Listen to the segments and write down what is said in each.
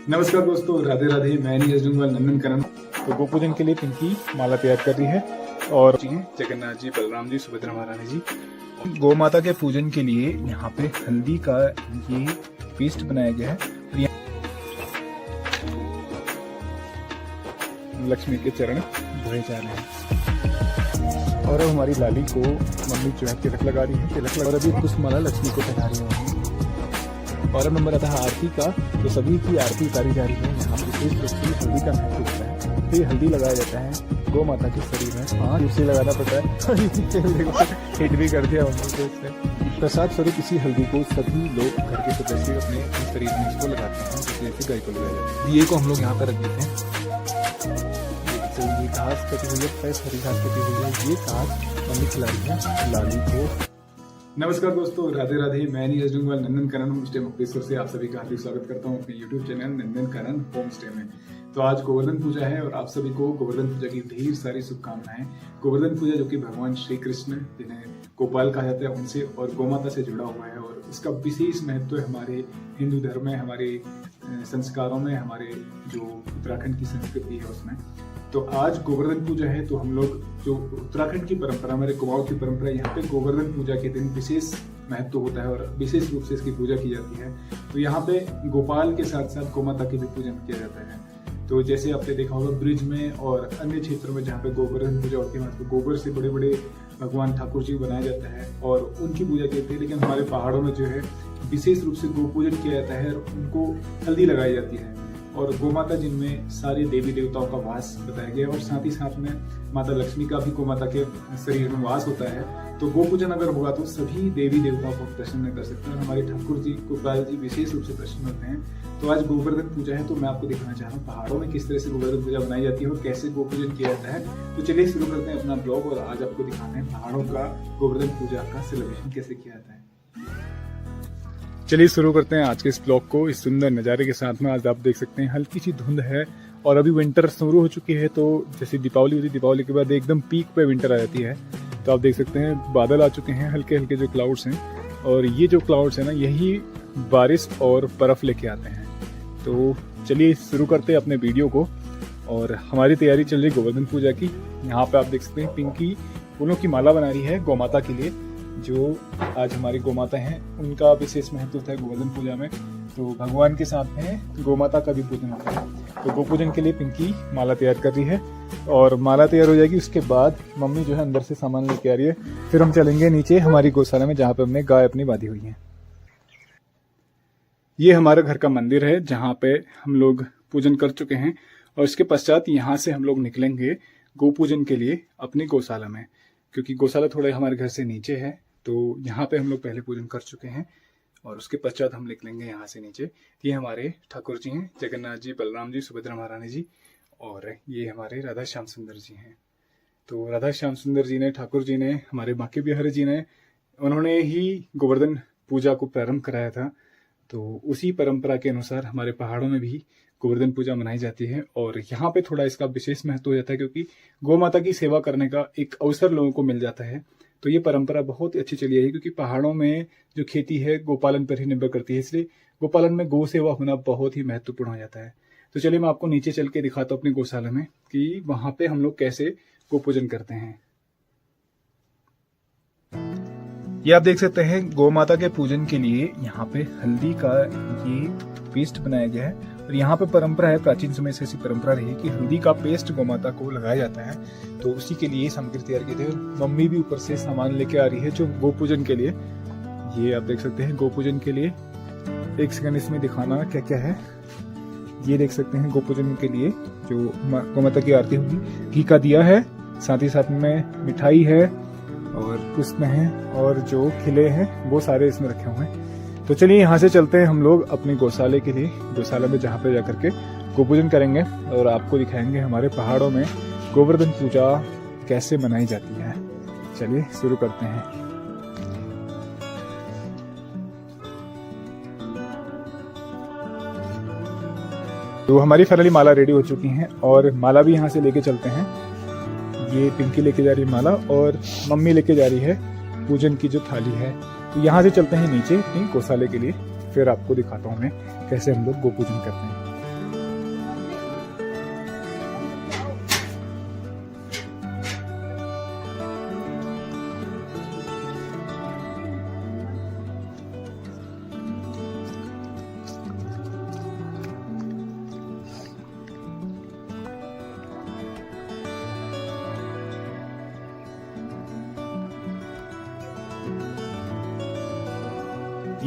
नमस्कार दोस्तों, राधे राधे। मैं नीरज डूंगरवाल नंदनकनन। तो गोपूजन के लिए पिंकी माला तैयार कर रही है और जगन्नाथ जी, बलराम जी, सुभद्रा महारानी जी। गौ माता के पूजन के लिए यहाँ पे हल्दी का ये पेस्ट बनाया गया है। लक्ष्मी के चरण धोए जा रहे हैं और अब हमारी लाली को मम्मी जो है तिलक लगा रही है। तिलक लगा रही है, कुछ माला लक्ष्मी को पहना रही है। और अब नंबर आता है आरती का, तो सभी की आरती उतारी जा रही है। यहाँ विशेष रूप से हल्दी का महत्व होता है। फिर हल्दी लगाया जाता है गौ माता के शरीर में। हाँ, इसे लगाना पड़ता है। हिट भी कर दिया मम्मी को इससे। प्रसाद स्वरूप इसी हल्दी को सभी लोग घर के सदस्य अपने शरीर में इसको लगाते हैं, जैसे गाय को लगाया जाता है। दिए को हम लोग यहाँ पर रख देते हैं। तो ये घास कटी हुई है, हरी घास कटी हुई है। ये घास मम्मी खिला रही है लाली को। नमस्कार दोस्तों, राधे राधे। मैं नीरज डूंगरवाल नंदनकनन होम स्टे मुक्तेश्वर से आप सभी का हार्दिक स्वागत करता हूँ अपने यूट्यूब चैनल नंदनकनन होम स्टे में। तो आज गोवर्धन पूजा है और आप सभी को गोवर्धन पूजा की ढेर सारी शुभकामनाएं। गोवर्धन पूजा जो कि भगवान श्री कृष्ण, जिन्हें गोपाल कहा जाता है, उनसे और गौमाता से जुड़ा हुआ है और इसका विशेष महत्व है हमारे हिंदू धर्म में, हमारे संस्कारों में, हमारे जो उत्तराखंड की संस्कृति है उसमें। तो आज गोवर्धन पूजा है, तो हम लोग जो उत्तराखंड की परंपरा, हमारे कुमाऊं की परंपरा, यहाँ पे गोवर्धन पूजा के दिन विशेष महत्व होता है और विशेष रूप से इसकी पूजा की जाती है। तो यहाँ पे गोपाल के साथ साथ गौमाता की भी पूजन किया जाता है। तो जैसे आपने देखा होगा ब्रिज में और अन्य क्षेत्रों में जहाँ पे गोवर्धन पूजा होती है, वहाँ पे गोबर से बड़े बड़े भगवान ठाकुर जी बनाया जाता है और उनकी पूजा की जाती है। लेकिन हमारे पहाड़ों में जो है विशेष रूप से गो पूजन किया जाता है और उनको हल्दी लगाई जाती है। और गोमाता जिनमें सारे देवी देवताओं का वास बताया गया है और साथ ही साथ में माता लक्ष्मी का भी गोमाता के शरीर में वास होता है। तो गो पूजन अगर होगा तो सभी देवी देवताओं को प्रसन्न कर सकते हैं और हमारे ठाकुर जी, गोपाल जी विशेष रूप से प्रसन्न होते हैं। तो आज गोवर्धन पूजा है, तो मैं आपको दिखाना चाह रहा हूँ पहाड़ों में किस तरह से गोवर्धन पूजा बनाई जाती है और कैसे गो पूजन किया जाता है। तो चलिए शुरू करते हैं अपना ब्लॉग और आज आपको दिखाते हैं पहाड़ों का गोवर्धन पूजा का सेलिब्रेशन कैसे किया जाता है। चलिए शुरू करते हैं आज के इस ब्लॉग को इस सुंदर नज़ारे के साथ में। आज आप देख सकते हैं हल्की सी धुंध है और अभी विंटर शुरू हो चुकी है। तो जैसे दीपावली होती है, दीपावली के बाद एकदम पीक पे विंटर आ जाती है। तो आप देख सकते हैं बादल आ चुके हैं, हल्के हल्के जो क्लाउड्स हैं, और ये जो क्लाउड्स हैं ना, यही बारिश और बर्फ लेके आते हैं। तो चलिए शुरू करते हैं अपने वीडियो को। और हमारी तैयारी चल रही गोवर्धन पूजा की। यहाँ पे आप देख सकते हैं पिंकी फूलों की माला बना रही है गौमाता के लिए। जो आज हमारी गौमाता हैं उनका विशेष महत्व होता है गोवर्धन पूजा में। तो भगवान के साथ में गौमाता का भी पूजन होता है। तो गो पूजन के लिए पिंकी माला तैयार कर रही है और माला तैयार हो जाएगी, उसके बाद मम्मी जो है अंदर से सामान लेके आ रही है। फिर हम चलेंगे नीचे हमारी गौशाला में, जहाँ पे हमने गाय अपनी बांधी हुई है। ये हमारे घर का मंदिर है जहाँ पे हम लोग पूजन कर चुके हैं और इसके पश्चात यहाँ से हम लोग निकलेंगे गो पूजन के लिए अपनी गौशाला में, क्योंकि गौशाला थोड़ा हमारे घर से नीचे है। तो यहाँ पे हम लोग पहले पूजन कर चुके हैं और उसके पश्चात हम निकलेंगे यहाँ से नीचे। ये हमारे ठाकुर जी हैं, जगन्नाथ जी, बलराम जी, सुभद्रा महारानी जी, और ये हमारे राधा श्याम सुंदर जी हैं। तो राधा श्याम सुंदर जी ने, ठाकुर जी ने, हमारे बांके बिहारी जी ने, उन्होंने ही गोवर्धन पूजा को प्रारंभ कराया था। तो उसी परंपरा के अनुसार हमारे पहाड़ों में भी गोवर्धन पूजा मनाई जाती है और यहाँ पे थोड़ा इसका विशेष महत्व हो जाता है, क्योंकि गौ माता की सेवा करने का एक अवसर लोगों को मिल जाता है। तो ये परंपरा बहुत ही अच्छी चली आई है, क्योंकि पहाड़ों में जो खेती है गोपालन पर ही निर्भर करती है, इसलिए गोपालन में गौ सेवा होना बहुत ही महत्वपूर्ण हो जाता है। तो चलिए मैं आपको नीचे चल के दिखाता हूँ अपनी गौशाला में कि वहां पे हम लोग कैसे गो पूजन करते हैं। ये आप देख सकते हैं गौ माता के पूजन के लिए यहाँ पे हल्दी का ये पेस्ट बनाया गया है और यहाँ पे परंपरा है, प्राचीन समय से ऐसी परंपरा रही है कि हल्दी का पेस्ट गौ माता को लगाया जाता है। तो उसी के लिए सामग्री तैयार की थी। मम्मी भी ऊपर से सामान लेके आ रही है जो गो पूजन के लिए। ये आप देख सकते हैं गो पूजन के लिए। एक सेकंड इसमें दिखाना क्या क्या है। ये देख सकते हैं गो पूजन के लिए जो गौ माता की आरती होगी, घी का दिया है, साथ ही साथ में मिठाई है और पुष्प है और जो खिले हैं वो सारे इसमें रखे हुए हैं। तो चलिए यहाँ से चलते हैं हम लोग अपने गौशाले के लिए, गौशाला में जहाँ पे जाकर के गोपूजन करेंगे और आपको दिखाएंगे हमारे पहाड़ों में गोवर्धन पूजा कैसे मनाई जाती है। चलिए शुरू करते हैं। तो हमारी फाइनली माला रेडी हो चुकी हैं और माला भी यहाँ से लेके चलते हैं। ये पिंकी लेके जा रही है माला और मम्मी लेके जा रही है पूजन की जो थाली है। तो यहाँ से चलते हैं नीचे अपनी गौशाले के लिए, फिर आपको दिखाता हूँ मैं कैसे हम लोग गो पूजन करते हैं।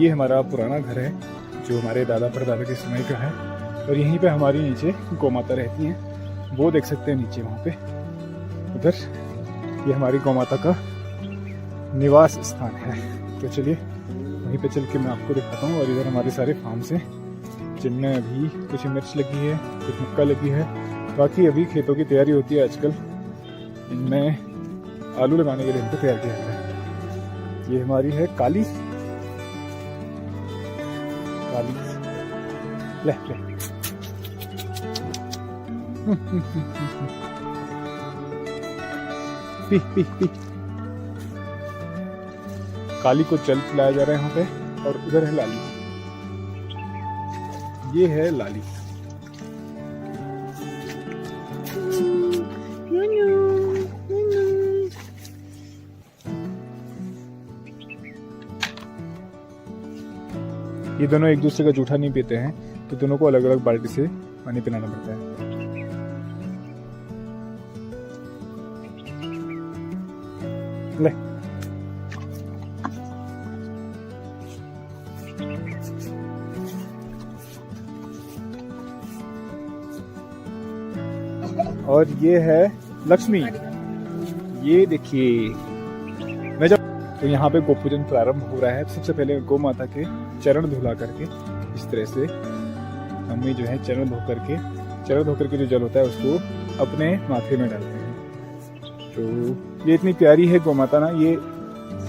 ये हमारा पुराना घर है जो हमारे दादा परदादा के समय का है, और यहीं पे हमारी नीचे गौ माता रहती हैं। वो देख सकते हैं नीचे वहाँ पे, उधर ये हमारी गौ माता का निवास स्थान है। तो चलिए वहीं पे चल के मैं आपको दिखाता हूँ। और इधर हमारे सारे फार्म्स हैं जिनमें अभी कुछ मिर्च लगी है, कुछ मक्का लगी है, बाकी अभी खेतों की तैयारी होती है आजकल। इनमें आलू लगाने के लिए इनको तैयार किया जाता है। ये हमारी है काली काली ले ले पी पी पी। काली को जल पिलाया जा रहा है यहाँ पे, और उधर है लाली। ये है लाली। ये दोनों एक दूसरे का जूठा नहीं पीते हैं, तो दोनों को अलग अलग बाल्टी से पानी पिलाना पड़ता है। ले और ये है लक्ष्मी। ये देखिए, मैं जब तो यहाँ पे गोपूजन प्रारंभ हो रहा है। सबसे पहले गौ माता के चरण धुला करके इस तरह से मम्मी जो है चरण धो करके जो जल होता है उसको अपने माथे में डालते हैं। तो ये इतनी प्यारी है गौ माता ना, ये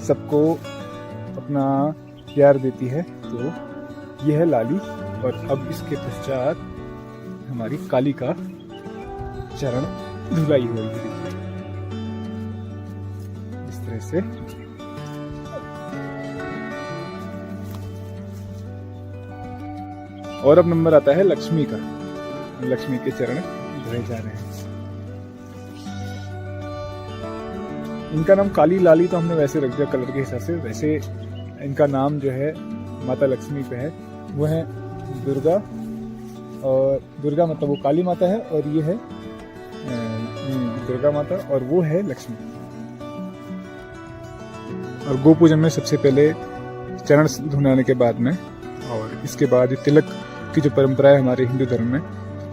सबको अपना प्यार देती है। तो ये है लाली, और अब इसके पश्चात हमारी काली का चरण धुलाई होगी इस तरह से। और अब नंबर आता है लक्ष्मी का। लक्ष्मी के चरण धोए जा रहे हैं। इनका नाम काली लाली तो हमने वैसे रख दिया कलर के हिसाब से, वैसे इनका नाम जो है माता लक्ष्मी पे है। वो है दुर्गा, और दुर्गा मतलब वो काली माता है, और ये है दुर्गा माता, और वो है लक्ष्मी। और गो पूजन में सबसे पहले चरण धुलाने के बाद में, और इसके बाद तिलक की जो परंपरा है हमारे हिंदू धर्म में,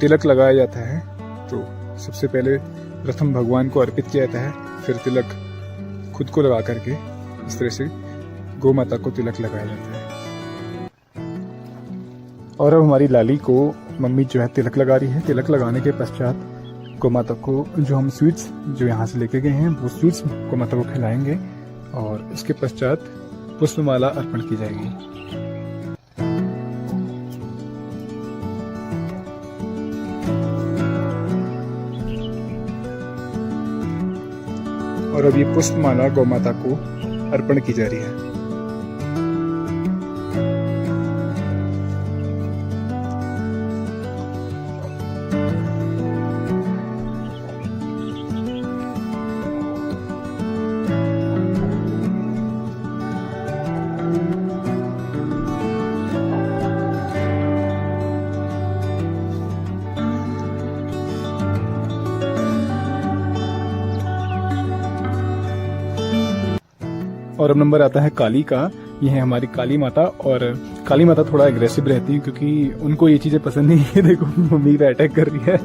तिलक लगाया जाता है। तो सबसे पहले प्रथम भगवान को अर्पित किया जाता है, फिर तिलक खुद को लगा करके इस तरह से गौ माता को तिलक लगाया जाता है। और अब हमारी लाली को मम्मी जो है तिलक लगा रही है। तिलक लगाने के पश्चात गौ माता को जो हम स्वीट्स जो यहाँ से लेके गए हैं वो स्वीट्स गौ माता को खिलाएंगे, और इसके पश्चात पुष्पमाला अर्पण की जाएगी। और अब ये पुष्पमाला गौ माता को अर्पण की जा रही है। और अब नंबर आता है काली का। ये है हमारी काली माता, और काली माता थोड़ा एग्रेसिव रहती है क्योंकि उनको ये चीजें पसंद नहीं है। देखो मम्मी पे अटैक कर रही है।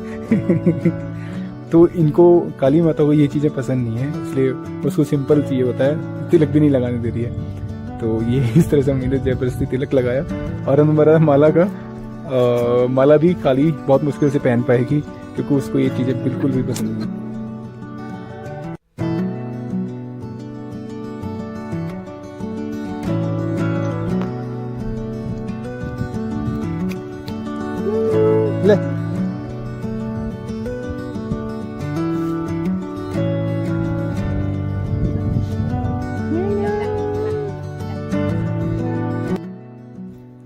तो इनको काली माता को ये चीजें पसंद नहीं है, इसलिए उसको सिंपल चाहिए होता है, तिलक भी नहीं लगाने दे रही है। तो ये इस तरह से मम्मी ने जबरदस्ती तिलक लगाया। और अब नंबर माला का। माला भी काली बहुत मुश्किल से पहन पाएगी क्योंकि उसको ये चीजें बिल्कुल भी पसंद नहीं। ले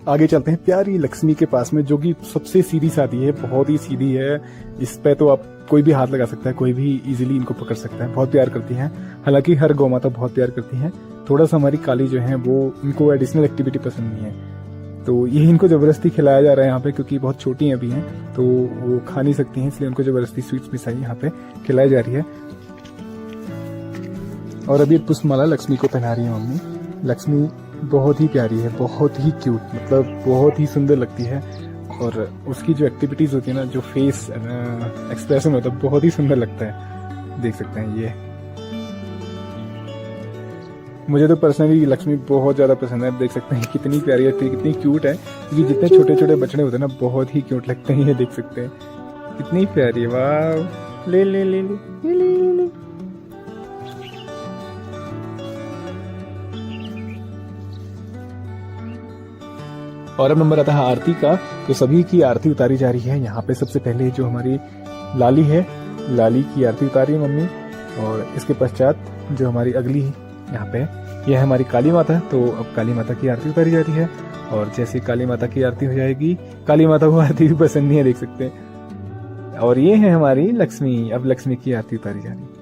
आगे चलते हैं प्यारी लक्ष्मी के पास में, जो कि सबसे सीधी सादी है, बहुत ही सीधी है। इस पे तो आप कोई भी हाथ लगा सकता है, कोई भी इजीली इनको पकड़ सकता है। बहुत प्यार करती हैं, हालांकि हर गौ माता बहुत प्यार करती हैं। थोड़ा सा हमारी काली जो है वो इनको एडिशनल एक्टिविटी पसंद नहीं है, तो ये इनको जबरदस्ती खिलाया जा रहा है यहाँ पे, क्योंकि बहुत छोटी हैं अभी हैं तो वो खा नहीं सकती हैं, इसलिए उनको जबरदस्ती स्वीट्स मिठाई यहाँ पे खिलाई जा रही है। और अभी पुष्पमाला लक्ष्मी को पहना रही है मम्मी। लक्ष्मी बहुत ही प्यारी है, बहुत ही क्यूट, मतलब बहुत ही सुंदर लगती है। और उसकी जो एक्टिविटीज होती है ना, जो फेस एक्सप्रेशन होता है, बहुत ही सुंदर लगता है। देख सकते हैं ये। मुझे तो पर्सनली लक्ष्मी बहुत ज़्यादा पसंद है। देख सकते हैं कितनी प्यारी लगती है, कितनी क्यूट है, क्योंकि जितने छोटे छोटे बछड़े होते हैं ना, बहुत ही क्यूट लगते हैं। ये देख सकते हैं कितनी प्यारी है। वाह, ले ले ले ले ले ले ले ले। और अब नंबर आता है आरती का। तो सभी की आरती उतारी जा रही है। यहाँ पे सबसे पहले जो हमारी लाली है, लाली की आरती उतारी है मम्मी। और इसके पश्चात जो हमारी अगली यहाँ पे यह है हमारी काली माता। तो अब काली माता की आरती उतारी जा रही है। और जैसे काली माता की आरती हो जाएगी, काली माता को आरती भी पसंद नहीं है, देख सकते हैं। और ये है हमारी लक्ष्मी। अब लक्ष्मी की आरती उतारी जा रही है।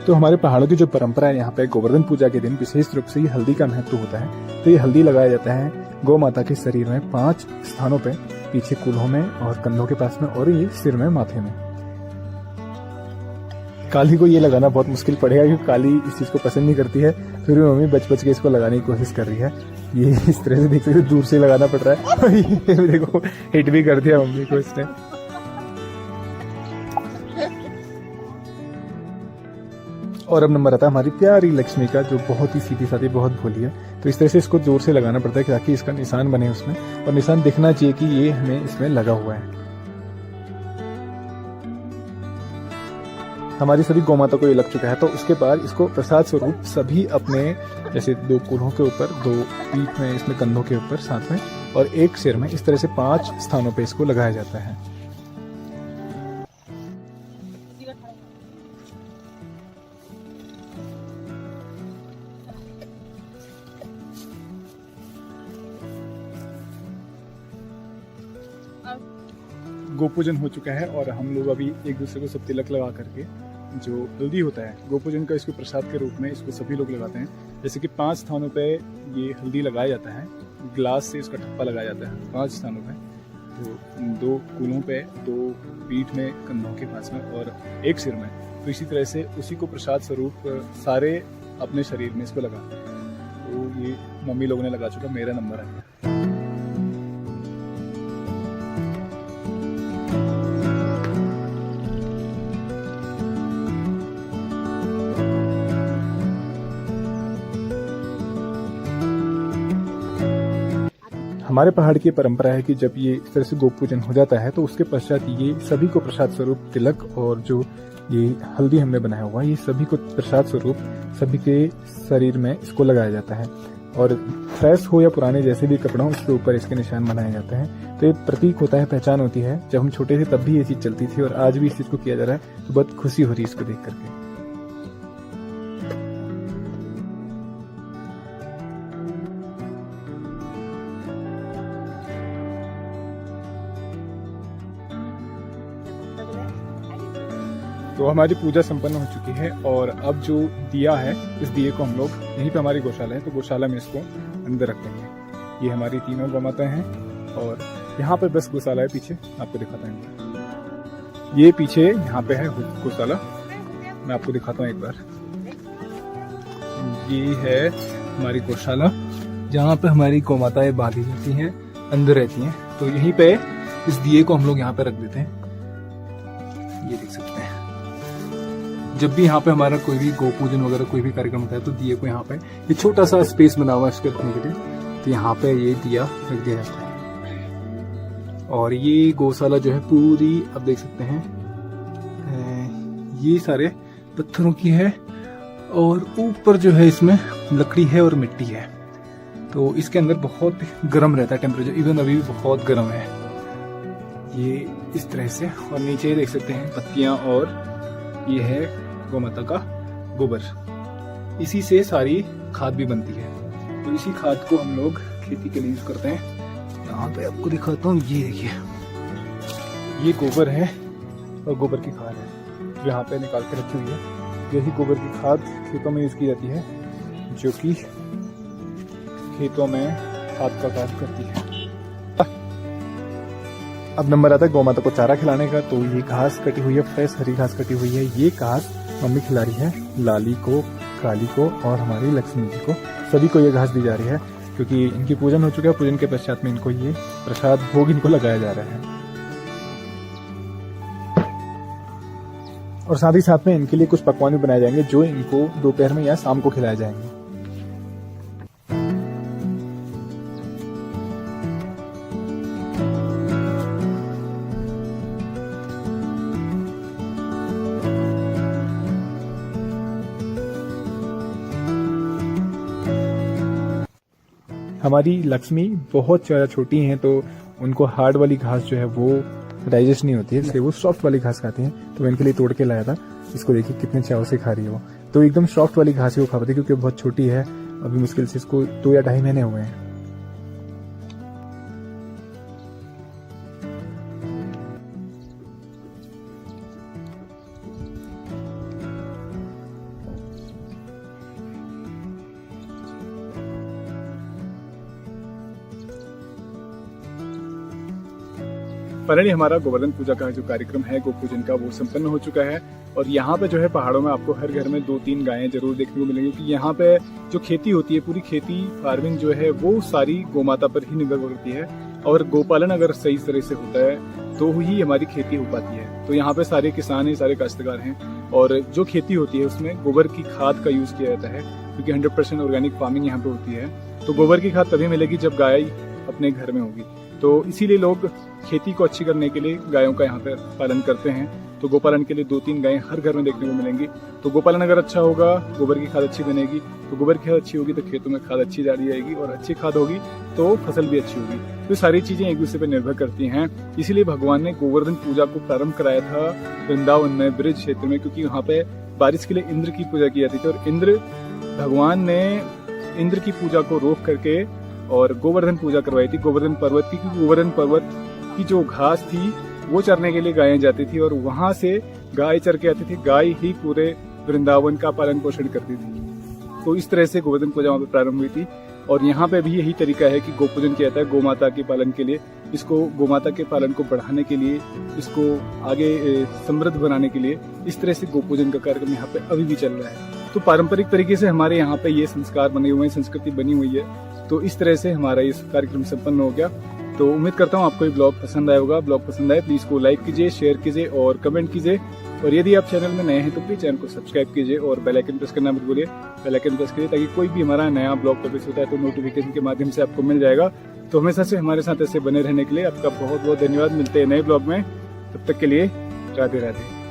तो हमारे पहाड़ों की जो परंपरा है, यहाँ पे गोवर्धन पूजा के दिन विशेष रूप से ये हल्दी का महत्व होता है। तो ये हल्दी लगाया जाता है गौ माता के शरीर में 5 स्थानों पे, पीछे कूल्हों में और कंधों के पास में, और ये सिर में, माथे में। काली को ये लगाना बहुत मुश्किल पड़ेगा, क्योंकि काली इस चीज को पसंद नहीं करती है। फिर भी मम्मी बच बच के इसको लगाने की कोशिश कर रही है। ये इस तरह से देख सकते, दूर से लगाना पड़ रहा है। ये देखो हिट भी कर दिया मम्मी को इसने। और अब नंबर आता है हमारी प्यारी लक्ष्मी का, जो बहुत ही सीधी सादी, बहुत भोली है। तो इस तरह से इसको जोर से लगाना पड़ता है ताकि इसका निशान बने उसमें, और निशान दिखना चाहिए कि ये हमें इसमें लगा हुआ है। हमारी सभी गौ माता को ये लग चुका है। तो उसके बाद इसको प्रसाद स्वरूप सभी अपने, जैसे 2 कूल्हों के ऊपर, 2 पीठ में, इसमें कंधों के ऊपर, साथ में, और 1 सिर में, इस तरह से 5 स्थानों पे इसको लगाया जाता है। गोपूजन हो चुका है और हम लोग अभी एक दूसरे को सब तिलक लगा करके, जो हल्दी होता है गोपूजन का, इसको प्रसाद के रूप में इसको सभी लोग लगाते हैं। जैसे कि 5 स्थानों पे ये हल्दी लगाया जाता है, ग्लास से इसका ठप्पा लगाया जाता है 5 स्थानों पे। तो 2 कूल्हों पे, 2 पीठ में, कंधों के पास में, और 1 सिर में। तो इसी तरह से उसी को प्रसाद स्वरूप सारे अपने शरीर में इसको लगाते हैं। तो ये मम्मी लोगों ने लगा चुका, मेरा नंबर आ गया। हमारे पहाड़ की परंपरा है कि जब ये इस तरह से गोपूजन हो जाता है, तो उसके पश्चात ये सभी को प्रसाद स्वरूप तिलक, और जो ये हल्दी हमने बनाया हुआ है, ये सभी को प्रसाद स्वरूप सभी के शरीर में इसको लगाया जाता है। और फ्रेश हो या पुराने जैसे भी कपड़ा हो, उसके ऊपर इसके निशान बनाए जाते हैं। तो ये प्रतीक होता है, पहचान होती है। जब हम छोटे थे तब भी ये चीज़ चलती थी, और आज भी इस चीज़ को किया जा रहा है। तो बहुत खुशी हो रही है इसको देख करके। तो हमारी पूजा संपन्न हो चुकी है। और अब जो दिया है, इस दिए को हम लोग, यहीं पे हमारी गौशाला है, तो गौशाला में इसको अंदर रख देंगे। ये हमारी तीनों गौ माता हैं, और यहाँ पे बस गौशाला है पीछे, आपको दिखाता हूँ। ये पीछे यहाँ पे है गौशाला, मैं आपको दिखाता हूँ एक बार। ये है हमारी गौशाला, जहाँ पे हमारी गौ माताएं बांधी जाती हैं, अंदर रहती हैं। तो यहीं पे इस दिए को हम लोग यहाँ पे रख देते हैं। ये देख सकते हैं, जब भी यहाँ पे हमारा कोई भी गौ पूजन वगैरह कोई भी कार्यक्रम होता है, तो दिए को यहाँ पे, ये छोटा सा स्पेस बना हुआ है इसके रखने के लिए, तो यहाँ पे ये दिया रख दिया जाता है। और ये गौशाला जो है पूरी, अब देख सकते हैं, ये सारे पत्थरों की है, और ऊपर जो है इसमें लकड़ी है और मिट्टी है। तो इसके अंदर बहुत गर्म रहता है टेम्परेचर, इवन अभी भी बहुत गर्म है ये इस तरह से। और नीचे देख सकते हैं पत्तियां, और ये है गौ माता का गोबर। इसी से सारी खाद भी बनती है। तो इसी खाद को हम लोग खेती के लिए यूज करते हैं। यहाँ पे आपको दिखाता हूँ, ये देखिए, ये गोबर है और गोबर की खाद है जो यहाँ पे निकाल के रखी हुई है। यही गोबर की खाद खेतों में यूज की जाती है, जो कि खेतों में खाद का काम करती है। अब नंबर आता है गौ माता को चारा खिलाने का। तो ये घास कटी हुई है, फ्रेश हरी घास कटी हुई है। ये घास मम्मी खिला रही है लाली को काली को और हमारी लक्ष्मी जी को, सभी को ये घास दी जा रही है क्योंकि इनकी पूजन हो चुका है। पूजन के पश्चात में इनको ये प्रसाद भोग इनको लगाया जा रहा है। और साथ ही साथ में इनके लिए कुछ पकवान भी बनाए जाएंगे जो इनको दोपहर में या शाम को खिलाए जाएंगे। हमारी लक्ष्मी बहुत ज़्यादा छोटी हैं तो उनको हार्ड वाली घास जो है वो डाइजेस्ट नहीं होती है, इसलिए वो सॉफ्ट वाली घास खाती हैं। तो मैं इनके लिए तोड़ के लाया था। इसको देखिए कितने चाव से खा रही है वो। तो एकदम सॉफ्ट वाली घास ही वो खा पाती है क्योंकि बहुत छोटी है, अभी मुश्किल से इसको 2 या 2.5 महीने हुए हैं। फाइनली हमारा गोवर्धन पूजा का जो कार्यक्रम है गो पूजन का वो संपन्न हो चुका है। और यहाँ पे जो है पहाड़ों में आपको हर घर में 2-3 गायें जरूर देखने को मिलेंगी क्योंकि यहाँ पे जो खेती होती है, पूरी खेती फार्मिंग जो है वो सारी गोमाता पर ही निर्भर करती है। और गोपालन अगर सही तरह से होता है तो ही हमारी खेती हो पाती है। तो यहाँ पे सारे किसान हैं, सारे काश्तकार हैं और जो खेती होती है उसमें गोबर की खाद का यूज किया जाता है क्योंकि 100% ऑर्गेनिक फार्मिंग यहाँ पे होती है। तो गोबर की खाद तभी मिलेगी जब गाय अपने घर में होगी। तो इसीलिए लोग खेती को अच्छी करने के लिए गायों का यहाँ पे पालन करते हैं। तो गोपालन के लिए 2-3 गायें हर घर में देखने को मिलेंगी। तो गोपालन अगर अच्छा होगा, गोबर की खाद अच्छी बनेगी, तो गोबर की खाद अच्छी होगी तो खेतों में खाद अच्छी डाली जाएगी और अच्छी खाद होगी तो फसल भी अच्छी होगी। तो सारी चीजें एक दूसरे पर निर्भर करती हैं। इसीलिए भगवान ने गोवर्धन पूजा को प्रारंभ कराया था वृंदावन में, ब्रिज क्षेत्र में, क्योंकि वहाँ पे बारिश के लिए इंद्र की पूजा की जाती थी। और भगवान ने इंद्र की पूजा को रोक करके और गोवर्धन पूजा करवाई थी गोवर्धन पर्वत की, क्योंकि गोवर्धन पर्वत की जो घास थी वो चरने के लिए गायें जाती थी और वहां से गाय चर के आती थी। गाय ही पूरे वृंदावन का पालन पोषण करती थी। तो इस तरह से गोवर्धन पूजा वहां पर प्रारंभ हुई थी। और यहाँ पे भी यही तरीका है कि गोपूजन किया जाता है गोमाता के पालन के लिए। इसको गोमाता के पालन को बढ़ाने के लिए, इसको आगे समृद्ध बनाने के लिए इस तरह से गोपूजन का कार्यक्रम यहाँ पे अभी भी चल रहा है। तो पारंपरिक तरीके से हमारे यहाँ पे ये संस्कार बने हुए हैं, संस्कृति बनी हुई है। तो इस तरह से हमारा इस कार्यक्रम संपन्न हो गया। तो उम्मीद करता हूँ आपको ये ब्लॉग पसंद आया होगा। ब्लॉग पसंद आए प्लीज को लाइक कीजिए, शेयर कीजिए और कमेंट कीजिए। और यदि आप चैनल में नए हैं तो प्लीज चैनल को सब्सक्राइब कीजिए और बेल आइकन प्रेस करना मत भूलिए। बेल आइकन प्रेस कीजिए ताकि कोई भी हमारा नया ब्लॉग पब्लिश होता है तो नोटिफिकेशन के माध्यम से आपको मिल जाएगा। तो हमेशा से हमारे साथ ऐसे बने रहने के लिए आपका बहुत बहुत धन्यवाद। मिलते हैं नए ब्लॉग में, तब तक के लिए राधे राधे।